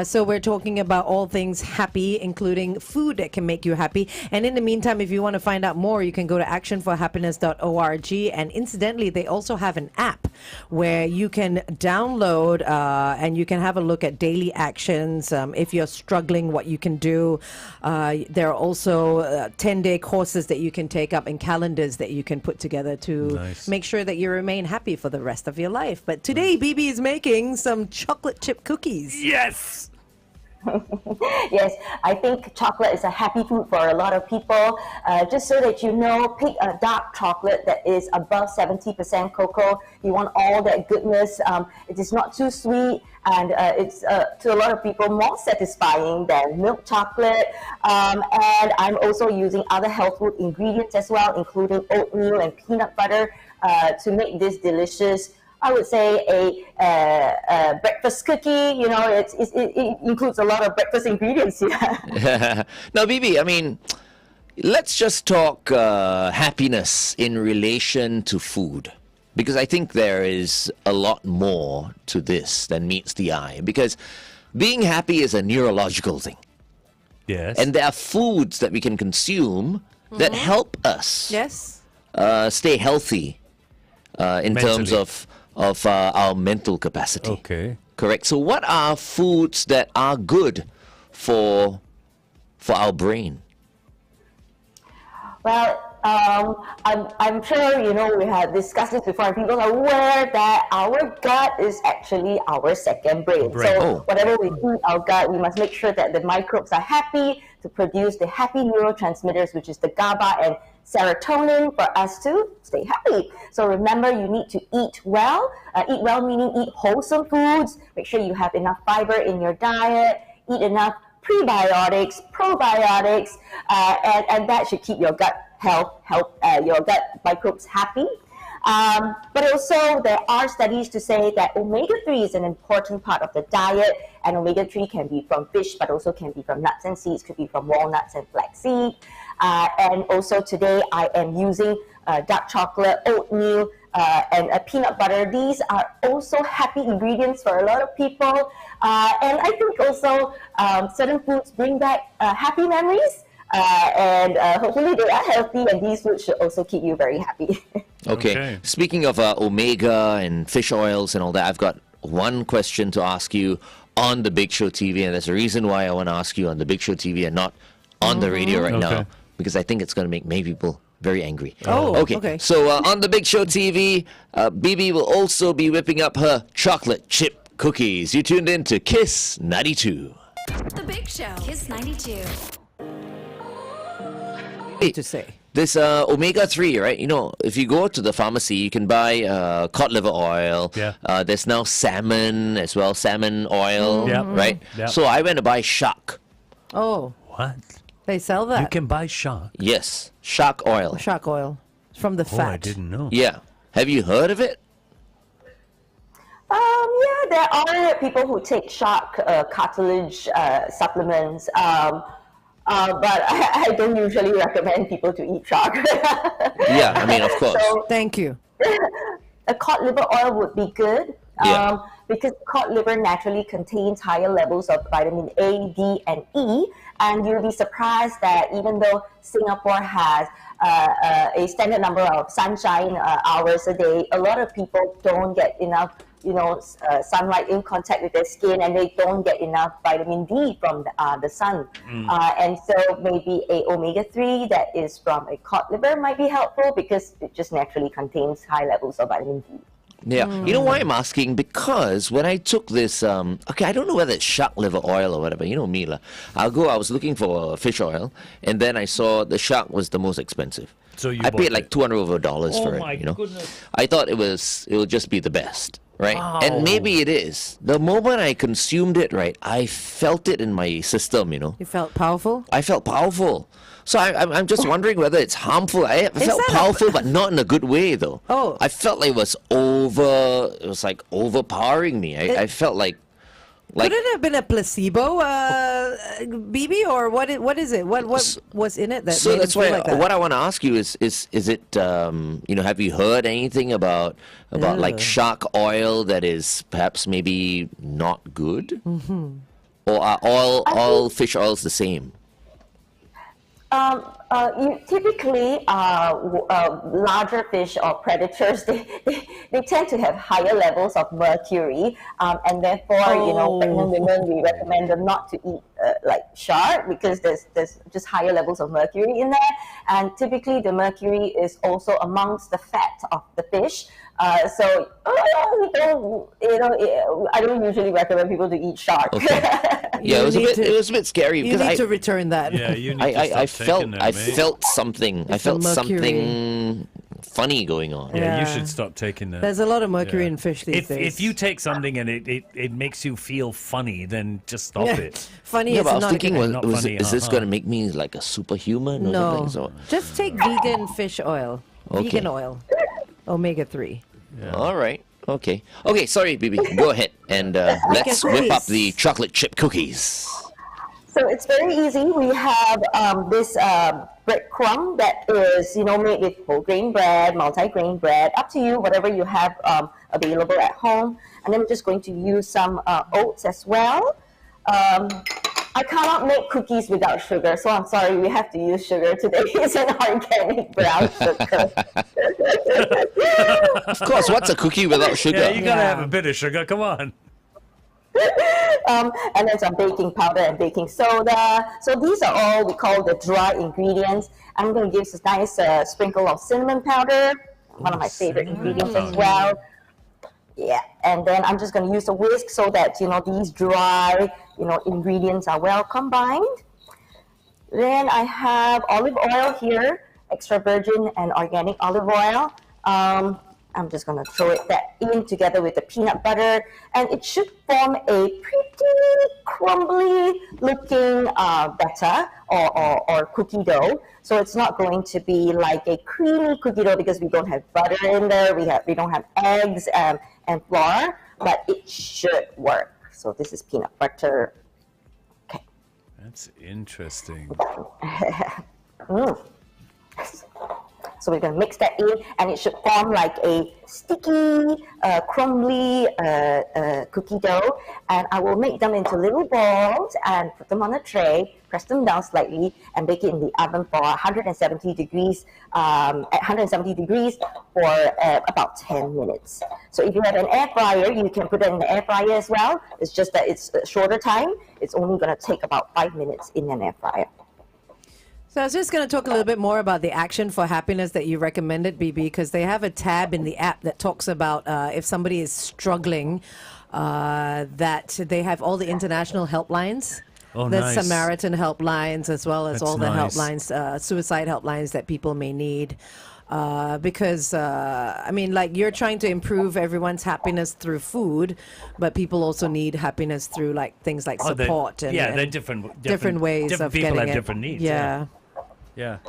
Speaker 4: So we're talking about all things happy, including food that can make you happy. And in the meantime, if you want to find out more, you can go to actionforhappiness.org. And incidentally, they also have an app where you can download and you can have a look at daily actions. If you're struggling, what you can do. There are also 10-day courses that you can take up and calendars that you can put together to make sure that you remain happy for the rest of your life. But today, Bibi is making some chocolate chip cookies.
Speaker 5: Yes.
Speaker 7: Yes, I think chocolate is a happy food for a lot of people. Just so that you know, pick a dark chocolate that is above 70% cocoa. You want all that goodness. It is not too sweet, and it's to a lot of people more satisfying than milk chocolate. And I'm also using other health food ingredients as well, including oatmeal and peanut butter to make this delicious. I would say a breakfast cookie. It includes a lot of breakfast ingredients here.
Speaker 2: Now, Bibi, I mean, let's just talk happiness in relation to food. Because I think there is a lot more to this than meets the eye. Because being happy is a neurological thing.
Speaker 5: Yes.
Speaker 2: And there are foods that we can consume that help us stay healthy in terms of our mental capacity.
Speaker 5: Okay.
Speaker 2: Correct. So what are foods that are good for our brain?
Speaker 7: Well, I'm sure we have discussed this before, and people are aware that our gut is actually our second brain. So whatever we feed our gut, we must make sure that the microbes are happy to produce the happy neurotransmitters, which is the GABA and serotonin, for us to stay happy. So remember, you need to eat well. Eat well meaning eat wholesome foods. Make sure you have enough fiber in your diet. Eat enough prebiotics, probiotics, and that should keep your gut help your gut microbes happy. But also, there are studies to say that omega-3 is an important part of the diet, and omega-3 can be from fish, but also can be from nuts and seeds, could be from walnuts and flaxseed. And also today, I am using dark chocolate, oatmeal, and peanut butter. These are also happy ingredients for a lot of people. And I think also certain foods bring back happy memories. And hopefully they are healthy, and these foods should also keep you very happy.
Speaker 2: Okay. Speaking of omega and fish oils and all that, I've got one question to ask you on the Big Show TV, and there's a reason why I want to ask you on the Big Show TV and not on the radio right now, because I think it's going to make many people very angry. Okay. So on the Big Show TV, Bibi will also be whipping up her chocolate chip cookies. You tuned in to Kiss 92.
Speaker 1: The Big Show. Kiss 92.
Speaker 4: To say.
Speaker 2: This omega-3, right? If you go to the pharmacy, you can buy cod liver oil.
Speaker 5: Yeah.
Speaker 2: There's now salmon as well, salmon oil, right?
Speaker 5: Yep.
Speaker 2: So I went to buy shark.
Speaker 4: Oh,
Speaker 5: What?
Speaker 4: they sell that.
Speaker 5: You can buy shark.
Speaker 2: Yes, shark oil.
Speaker 4: Shark oil from the
Speaker 5: Oh,
Speaker 4: fat.
Speaker 5: I didn't know.
Speaker 2: Yeah. Have you heard of it?
Speaker 7: Yeah, there are people who take shark cartilage supplements, but I don't usually recommend people to eat shark.
Speaker 2: Yeah, I mean, of course.
Speaker 7: So
Speaker 4: Thank you.
Speaker 7: a cod liver oil would be good.
Speaker 2: Yeah.
Speaker 7: Because cod liver naturally contains higher levels of vitamin A, D, and E, and you'll be surprised that even though Singapore has a standard number of sunshine hours a day, a lot of people don't get enough, sunlight in contact with their skin, and they don't get enough vitamin D from the sun. And so maybe a omega-3 that is from a cod liver might be helpful because it just naturally contains high levels of vitamin D.
Speaker 2: Yeah. You know why I'm asking? Because when I took this, I don't know whether it's shark liver oil or whatever. You know me, lah. I was looking for fish oil, and then I saw the shark was the most expensive.
Speaker 5: So you
Speaker 2: I paid
Speaker 5: bought
Speaker 2: like
Speaker 5: it.
Speaker 2: $200 for
Speaker 5: Oh
Speaker 2: it.
Speaker 5: my
Speaker 2: You know,
Speaker 5: goodness.
Speaker 2: I thought it would just be the best, right?
Speaker 5: Wow.
Speaker 2: And maybe it is. The moment I consumed it, right, I felt it in my system. You know,
Speaker 4: You felt powerful?
Speaker 2: I felt powerful. So I'm just wondering whether it's harmful. I felt
Speaker 4: that a-
Speaker 2: powerful, but not in a good way, though.
Speaker 4: Oh.
Speaker 2: I felt like it was like overpowering me. I felt like
Speaker 4: Could it have been a placebo, Bibi, or what is it? What was in it that
Speaker 2: so
Speaker 4: made
Speaker 2: that's
Speaker 4: it feel
Speaker 2: why
Speaker 4: like that?
Speaker 2: what I want to ask you is it have you heard anything about like shark oil that is perhaps maybe not good? Or are all fish oils the same?
Speaker 7: You typically larger fish or predators they tend to have higher levels of mercury, and therefore pregnant women, we recommend them not to eat like shark because there's just higher levels of mercury in there, and typically the mercury is also amongst the fat of the fish. So I don't usually recommend people to eat shark.
Speaker 2: Okay. Yeah, it was a bit scary
Speaker 4: You
Speaker 2: because
Speaker 4: need to return that.
Speaker 5: Yeah, you need to
Speaker 2: I
Speaker 5: stop
Speaker 2: felt
Speaker 5: taking them,
Speaker 2: I
Speaker 5: mate.
Speaker 2: felt something. I
Speaker 4: It's the
Speaker 2: felt
Speaker 4: mercury.
Speaker 2: something funny going on.
Speaker 5: Yeah, you
Speaker 4: Yeah.
Speaker 5: should stop taking that.
Speaker 4: There's a lot of mercury
Speaker 5: Yeah.
Speaker 4: in fish these
Speaker 5: If
Speaker 4: days.
Speaker 5: you take something and it makes you feel funny, then just stop
Speaker 4: Yeah.
Speaker 5: it.
Speaker 4: Funny
Speaker 2: Yeah,
Speaker 4: is
Speaker 2: but I was
Speaker 4: not
Speaker 2: thinking,
Speaker 4: good.
Speaker 5: Not
Speaker 2: is
Speaker 5: funny,
Speaker 2: this
Speaker 5: uh-huh.
Speaker 2: going to make me like a superhuman or
Speaker 4: No,
Speaker 2: something? So,
Speaker 4: just take vegan fish oil.
Speaker 2: Okay.
Speaker 4: Vegan oil, omega-3.
Speaker 2: all right. Okay. Okay, sorry, Bibi. Go ahead and let's whip up the chocolate chip cookies.
Speaker 7: So it's very easy. We have this breadcrumb that is, made with whole grain bread, multi-grain bread, up to you, whatever you have available at home. And then we're just going to use some oats as well. I cannot make cookies without sugar, so I'm sorry, we have to use sugar today. It's an organic brown sugar.
Speaker 2: Of course, what's a cookie without sugar?
Speaker 5: Yeah, you gotta
Speaker 4: Yeah.
Speaker 5: have a bit of sugar. Come on.
Speaker 7: And then some baking powder and baking soda. So these are all we call the dry ingredients. I'm going to give a nice sprinkle of cinnamon powder, one of my favorite ingredients as well. Yeah, and then I'm just going to use a whisk so that these dry ingredients are well combined. Then I have olive oil here, extra virgin and organic olive oil. I'm just going to throw that in together with the peanut butter, and it should form a pretty crumbly looking batter or cookie dough. So it's not going to be like a creamy cookie dough because we don't have butter in there, we don't have eggs and flour, but it should work. So this is peanut butter. Okay.
Speaker 5: That's interesting.
Speaker 7: So we're going to mix that in, and it should form like a sticky, crumbly cookie dough. And I will make them into little balls and put them on a tray, press them down slightly, and bake it in the oven for 170 degrees, for about 10 minutes. So if you have an air fryer, you can put it in the air fryer as well. It's just that it's a shorter time. It's only going to take about 5 minutes in an air fryer.
Speaker 4: So I was just going to talk a little bit more about the Action for Happiness that you recommended, Bibi, because they have a tab in the app that talks about if somebody is struggling, that they have all the international helplines.
Speaker 5: Oh,
Speaker 4: the
Speaker 5: nice.
Speaker 4: Samaritan helplines, as well as
Speaker 5: That's
Speaker 4: all the
Speaker 5: nice.
Speaker 4: helplines, suicide helplines that people may need. Because, like you're trying to improve everyone's happiness through food, but people also need happiness through like things like
Speaker 5: Oh,
Speaker 4: support.
Speaker 5: they're
Speaker 4: and
Speaker 5: different
Speaker 4: ways
Speaker 5: different
Speaker 4: of
Speaker 5: people
Speaker 4: getting
Speaker 5: have
Speaker 4: it.
Speaker 5: different needs.
Speaker 4: Yeah.
Speaker 5: Yeah.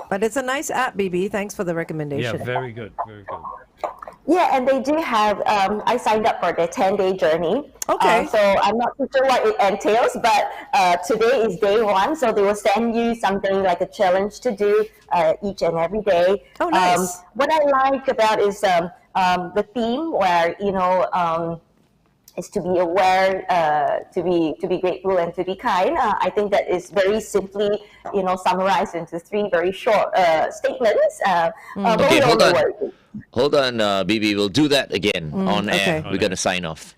Speaker 4: But it's a nice app, Bibi. Thanks for the recommendation.
Speaker 5: Yeah, very good. Very good.
Speaker 7: Yeah, and they do have, I signed up for their 10-day journey.
Speaker 4: Okay.
Speaker 7: So I'm not too sure what it entails, but today is day one. So they will send you something like a challenge to do each and every day.
Speaker 4: Oh, nice.
Speaker 7: What I like about is the theme where, is to be aware, to be grateful, and to be kind. I think that is very simply, summarized into 3 very short statements. But
Speaker 2: Okay,
Speaker 7: we all
Speaker 2: hold
Speaker 7: know
Speaker 2: on.
Speaker 7: what it is.
Speaker 2: Hold on, Bibi. We'll do that again on air.
Speaker 4: okay.
Speaker 2: We're going to sign off.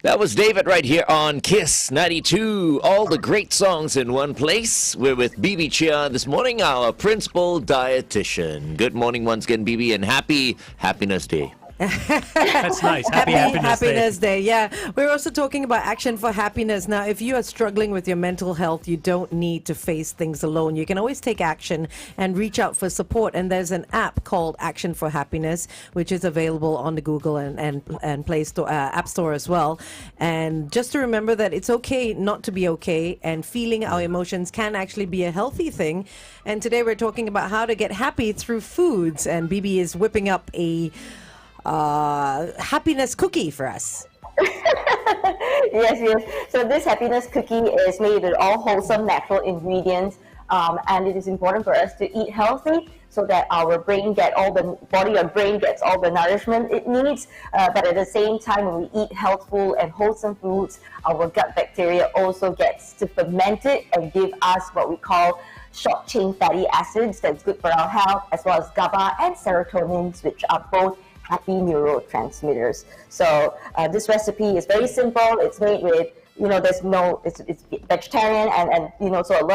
Speaker 2: That was David right here on Kiss 92. All the great songs in one place. We're with Bibi Chia this morning, our principal dietitian. Good morning once again, Bibi, and happy Happiness Day.
Speaker 5: That's nice. Happy Happiness Day.
Speaker 4: Yeah. We're also talking about Action for Happiness. Now, if you are struggling with your mental health, you don't need to face things alone. You can always take action and reach out for support. And there's an app called Action for Happiness, which is available on the Google and Play Store, App Store as well. And just to remember that it's okay not to be okay, and feeling our emotions can actually be a healthy thing. And today we're talking about how to get happy through foods. And Bibi is whipping up a happiness cookie for us.
Speaker 7: Yes. So this happiness cookie is made with all wholesome natural ingredients, and it is important for us to eat healthy so that our brain body or brain gets all the nourishment it needs. But at the same time, when we eat healthful and wholesome foods, our gut bacteria also gets to ferment it and give us what we call short chain fatty acids that's good for our health, as well as GABA and serotonin, which are both happy neurotransmitters. So this recipe is very simple. It's made with, it's vegetarian, and so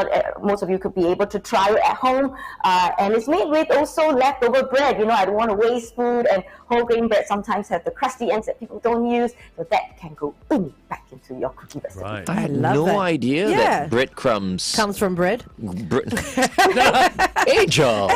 Speaker 7: most of you could be able to try it at home. And it's made with also leftover bread. I don't want to waste food, and whole grain bread sometimes have the crusty ends that people don't use, so that can go back into your cookie recipe.
Speaker 5: Right.
Speaker 2: I had
Speaker 4: love
Speaker 2: no
Speaker 4: that.
Speaker 2: idea
Speaker 4: Yeah.
Speaker 2: that breadcrumbs...
Speaker 4: Comes from bread.
Speaker 2: Angel!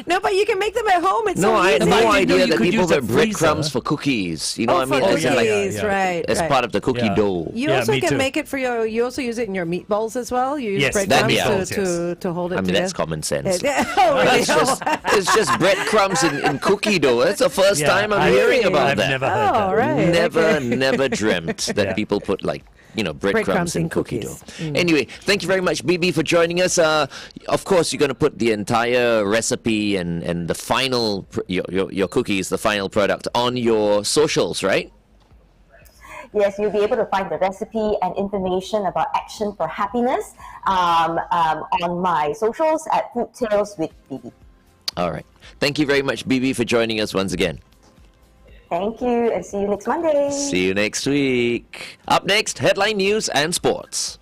Speaker 4: No, but you can make them at home. It's
Speaker 2: No,
Speaker 4: so
Speaker 2: I had
Speaker 4: easy.
Speaker 2: no
Speaker 5: you
Speaker 2: idea that
Speaker 5: could
Speaker 2: people
Speaker 5: use a
Speaker 2: put breadcrumbs
Speaker 5: freezer.
Speaker 2: for cookies. You know
Speaker 4: Oh,
Speaker 2: what I mean?
Speaker 4: for
Speaker 2: As in, like,
Speaker 4: cookies,
Speaker 5: yeah.
Speaker 4: right.
Speaker 2: as
Speaker 4: right.
Speaker 2: part of the cookie
Speaker 5: Yeah.
Speaker 2: dough.
Speaker 4: You
Speaker 5: Yeah,
Speaker 4: also
Speaker 5: me
Speaker 4: can
Speaker 5: too.
Speaker 4: make it you also use it in your meatballs as well. You use
Speaker 5: Yes,
Speaker 4: breadcrumbs
Speaker 2: that'd be
Speaker 4: to hold it
Speaker 2: I mean,
Speaker 4: together.
Speaker 2: that's common sense.
Speaker 4: Oh, really?
Speaker 2: That's it's just breadcrumbs in cookie dough. That's the first
Speaker 5: Yeah,
Speaker 2: time I'm hearing about
Speaker 5: I've
Speaker 2: that.
Speaker 5: never heard that.
Speaker 4: Oh, right.
Speaker 2: Never dreamt that
Speaker 5: Yeah.
Speaker 2: people put breadcrumbs
Speaker 4: Breadcrumbs
Speaker 2: in
Speaker 4: in
Speaker 2: cookie
Speaker 4: cookies.
Speaker 2: dough. Anyway, thank you very much, Bibi, for joining us. Of course, you're going to put the entire recipe and the final your cookies, the final product, on your socials, right?
Speaker 7: Yes, you'll be able to find the recipe and information about Action for Happiness on my socials at Food Tales with Bibi.
Speaker 2: All right. Thank you very much, Bibi, for joining us once again.
Speaker 7: Thank you, and see you next Monday.
Speaker 2: See you next week. Up next, headline news and sports.